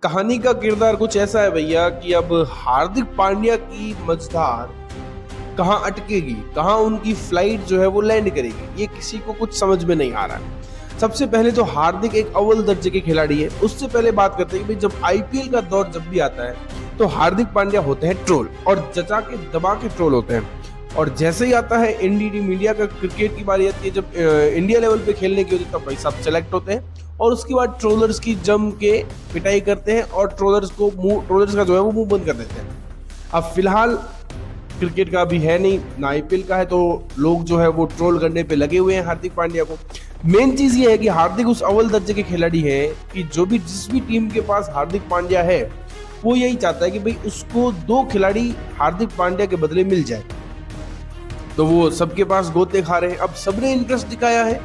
कहानी का किरदार कुछ ऐसा है भैया कि अब हार्दिक पांड्या की मझधार कहाँ अटकेगी, कहाँ उनकी फ्लाइट जो है वो लैंड करेगी, ये किसी को कुछ समझ में नहीं आ रहा है। सबसे पहले तो हार्दिक एक अव्वल दर्जे के खिलाड़ी है। उससे पहले बात करते हैं कि भाई जब आईपीएल का दौर जब भी आता है तो हार्दिक पांड्या होते हैं ट्रोल, और जचा के दबा के ट्रोल होते हैं। और जैसे ही आता है टीम इंडिया का क्रिकेट की बारी आती है, जब इंडिया लेवल पे खेलने की होती है, तब भाई सब सेलेक्ट होते हैं और उसके बाद ट्रोलर्स की जम के पिटाई करते हैं और ट्रोलर्स का जो है वो मुंह बंद कर देते हैं। अब फिलहाल क्रिकेट का अभी है नहीं ना, आईपीएल का है, तो लोग जो है वो ट्रोल करने पे लगे हुए हैं हार्दिक पांड्या को। मेन चीज ये है कि हार्दिक उस अव्वल दर्जे के खिलाड़ी है कि जिस भी टीम के पास हार्दिक पांड्या है वो यही चाहता है कि भाई उसको 2 खिलाड़ी हार्दिक पांड्या के बदले मिल जाए। तो वो सबके पास गोते खा रहे हैं, अब सबने इंटरेस्ट दिखाया है।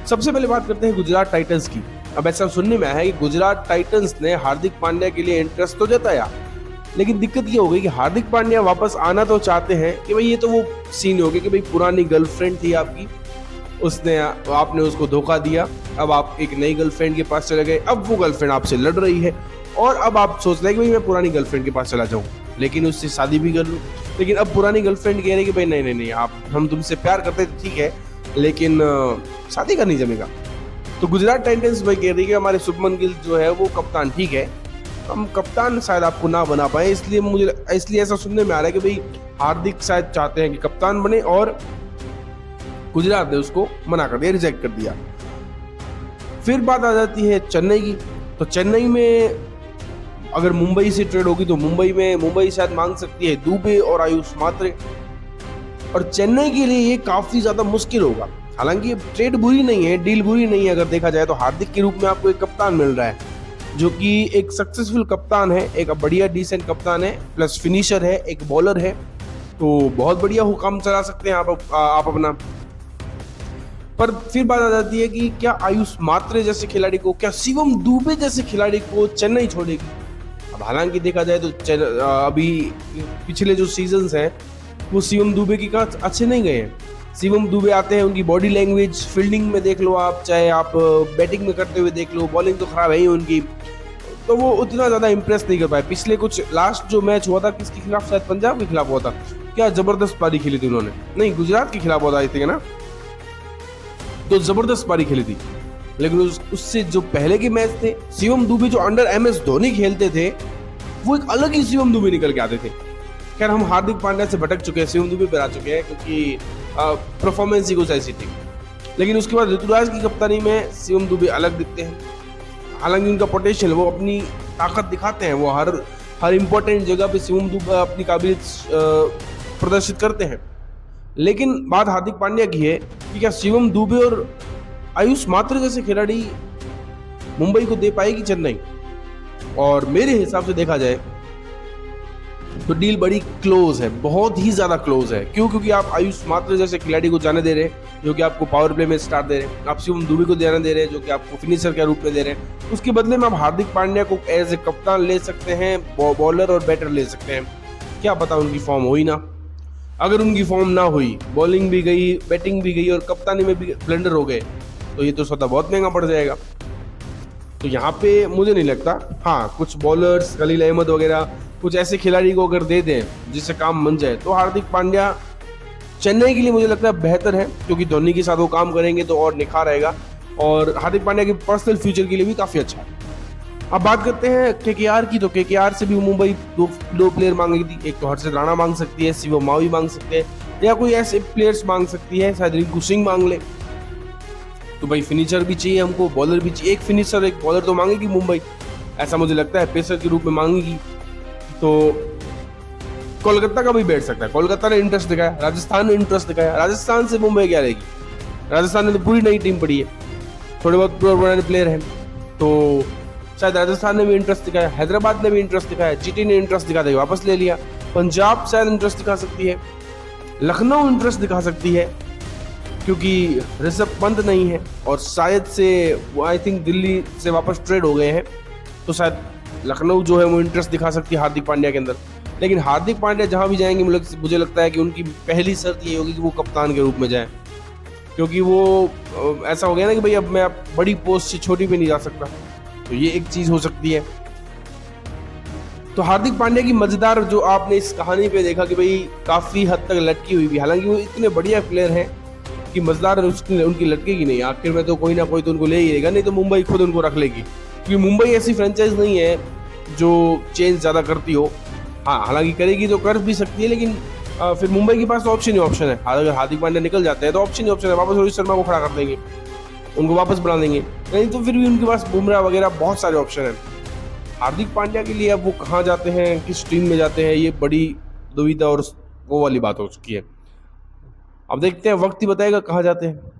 सबसे पहले बात करते हैं गुजरात टाइटंस की। अब ऐसा सुनने में आया है कि गुजरात टाइटंस ने हार्दिक पांड्या के लिए इंटरेस्ट तो जताया, लेकिन दिक्कत ये हो गई कि हार्दिक पांड्या वापस आना तो चाहते हैं कि भाई ये तो वो सीन हो गया कि भाई पुरानी गर्लफ्रेंड थी आपकी, आपने उसको धोखा दिया, अब आप एक नई गर्लफ्रेंड के पास चले गए, अब वो गर्लफ्रेंड आपसे लड़ रही है और अब आप सोच रहे हैं कि भाई मैं पुरानी गर्लफ्रेंड के पास चला जाऊं, लेकिन उससे शादी भी कर लूं। लेकिन अब पुरानी गर्लफ्रेंड कह रही है कि भाई नहीं नहीं नहीं, आप हम तुमसे प्यार करते तो ठीक है, लेकिन शादी का नहीं जमेगा। तो गुजरात टाइटंस भाई कह रही है कि हमारे शुभमन गिल जो है वो कप्तान ठीक है, हम कप्तान शायद आपको ना बना पाए, इसलिए ऐसा सुनने में आ रहा है कि भाई हार्दिक शायद चाहते हैं कि कप्तान बने और गुजरात ने उसको मना कर दिया, रिजेक्ट कर दिया। फिर बात आ जाती है चेन्नई की। तो चेन्नई में अगर मुंबई से ट्रेड होगी तो मुंबई शायद मांग सकती है दुबे और आयुष मात्रे, और चेन्नई के लिए ये काफी ज्यादा मुश्किल होगा। हालांकि ये ट्रेड बुरी नहीं है, डील बुरी नहीं है, अगर देखा जाए तो हार्दिक के रूप में आपको एक कप्तान मिल रहा है जो कि एक सक्सेसफुल कप्तान है, एक बढ़िया डिसेंट कप्तान है, प्लस फिनिशर है, एक बॉलर है, तो बहुत बढ़िया हुकाम चला सकते हैं आप अपना। पर फिर बात आ जाती है कि क्या आयुष मात्रे जैसे खिलाड़ी को, क्या शिवम दुबे जैसे खिलाड़ी को चेन्नई छोड़ेगी। अब हालांकि देखा जाए तो अभी पिछले जो सीजन्स हैं वो शिवम दुबे की का अच्छे नहीं गए हैं। शिवम दुबे आते हैं, उनकी बॉडी लैंग्वेज फील्डिंग में देख लो आप, चाहे आप बैटिंग में करते हुए देख लो, बॉलिंग तो खराब है ही उनकी, तो वो उतना ज़्यादा इंप्रेस नहीं कर पाए। पिछले कुछ लास्ट जो मैच हुआ था किसके खिलाफ, शायद पंजाब के खिलाफ हुआ था, क्या जबरदस्त पारी खेली थी उन्होंने, नहीं गुजरात के खिलाफ हुआ था आई थिंक ना, तो जबरदस्त पारी खेली थी। लेकिन उससे जो पहले के मैच थे, शिवम दुबे जो अंडर एमएस धोनी खेलते थे वो एक अलग ही शिवम दुबे निकल के आते थे। खैर हम हार्दिक पांड्या से भटक चुके हैं, शिवम दुबे पर आ चुके हैं क्योंकि परफॉर्मेंस ही कुछ ऐसी थी। लेकिन उसके बाद ऋतुराज की कप्तानी में शिवम दुबे अलग दिखते हैं। हालांकि उनका पोटेंशियल, वो अपनी ताकत दिखाते हैं, वो हर इंपॉर्टेंट जगह पे शिवम दुबे अपनी काबिलियत प्रदर्शित करते हैं। लेकिन बात हार्दिक पांड्या की है कि क्या शिवम दुबे और आयुष मात्रे जैसे खिलाड़ी मुंबई को दे पाएगी चेन्नई। और मेरे हिसाब से देखा जाए तो डील बड़ी क्लोज है, बहुत ही ज्यादा क्लोज है। क्यों? क्योंकि आप आयुष मात्रे जैसे खिलाड़ी को जाने दे रहे हैं जो कि आपको पावर प्ले में स्टार्ट दे रहे हैं, आप शिवम दुबे को जाने दे रहे हैं जो कि आपको फिनिशर के रूप में दे रहे हैं। उसके बदले में आप हार्दिक पांड्या को एज ए कप्तान ले सकते हैं, बॉलर और बैटर ले सकते हैं। क्या पता उनकी फॉर्म हुई ना, अगर उनकी फॉर्म ना हुई, बॉलिंग भी गई, बैटिंग भी गई और कप्तानी में भी ब्लंडर हो गए, तो ये तो सौदा बहुत महंगा पड़ जाएगा। तो यहाँ पे मुझे नहीं लगता, हाँ कुछ बॉलर्स खलील अहमद वगैरह कुछ ऐसे खिलाड़ी को अगर दे दें जिससे काम बन जाए, तो हार्दिक पांड्या चेन्नई के लिए मुझे लगता है बेहतर है, क्योंकि धोनी के साथ वो काम करेंगे तो और निखार आएगा, और हार्दिक पांड्या के पर्सनल फ्यूचर के लिए भी काफ़ी अच्छा है। अब बात करते हैं केकेआर की। तो केकेआर से भी मुंबई दो प्लेयर मांगी थी, एक तो हर्षित राणा मांग सकती है, शिवम मावी मांग सकते हैं, या कोई ऐसे प्लेयर्स मांग सकती है, शायद रिंकू सिंह मांग ले। तो भाई फिनिशर भी चाहिए हमको, बॉलर भी चाहिए, एक फिनिशर एक बॉलर तो मांगेगी मुंबई, ऐसा मुझे लगता है, पेसर के रूप में मांगेगी। तो कोलकाता का भी बैठ सकता है, कोलकाता ने इंटरेस्ट दिखाया, राजस्थान ने इंटरेस्ट दिखाया। राजस्थान से मुंबई क्या रहेगी, राजस्थान ने तो पूरी नई टीम पड़ी है, थोड़े बहुत पुराने प्लेयर हैं, तो शायद राजस्थान ने भी इंटरेस्ट दिखाया, हैदराबाद ने भी इंटरेस्ट दिखाया, जीटी ने इंटरेस्ट दिखा दिया, वापस ले लिया। पंजाब शायद इंटरेस्ट दिखा सकती है, लखनऊ इंटरेस्ट दिखा सकती है क्योंकि ऋषभ पंत नहीं है, और शायद से वो आई थिंक दिल्ली से वापस ट्रेड हो गए हैं, तो शायद लखनऊ जो है वो इंटरेस्ट दिखा सकती है हार्दिक पांड्या के अंदर। लेकिन हार्दिक पांड्या जहां भी जाएंगे मुझे लगता है कि उनकी पहली शर्त ये होगी कि वो कप्तान के रूप में जाए, क्योंकि वो ऐसा हो गया ना कि भाई अब मैं बड़ी पोस्ट से छोटी पे नहीं जा सकता, तो ये एक चीज़ हो सकती है। तो हार्दिक पांड्या की मजेदार जो आपने इस कहानी पे देखा कि भाई काफी हद तक लटकी हुई भी, हालांकि वो इतने बढ़िया प्लेयर हैं कि मजेदार उनकी लटकेगी नहीं, आखिर में तो कोई ना कोई तो उनको ले ही लेगा, नहीं तो मुंबई खुद उनको रख लेगी, क्योंकि मुंबई ऐसी फ्रेंचाइज नहीं है जो चेंज ज्यादा करती हो। हाँ, हालांकि करेगी तो कर भी सकती है, लेकिन फिर मुंबई के पास तो ऑप्शन ही ऑप्शन है। अगर हार्दिक पांड्या निकल जाते हैं तो ऑप्शन ही ऑप्शन है, वापस रोहित शर्मा को खड़ा कर देंगे, उनको वापस बुला देंगे, नहीं तो फिर भी उनके पास बुमराह वगैरह बहुत सारे ऑप्शन हैं। हार्दिक पांड्या के लिए अब वो कहाँ जाते हैं, किस टीम में जाते हैं, ये बड़ी दुविधा और वो वाली बात हो चुकी है। अब देखते हैं, वक्त ही बताएगा कहाँ जाते हैं।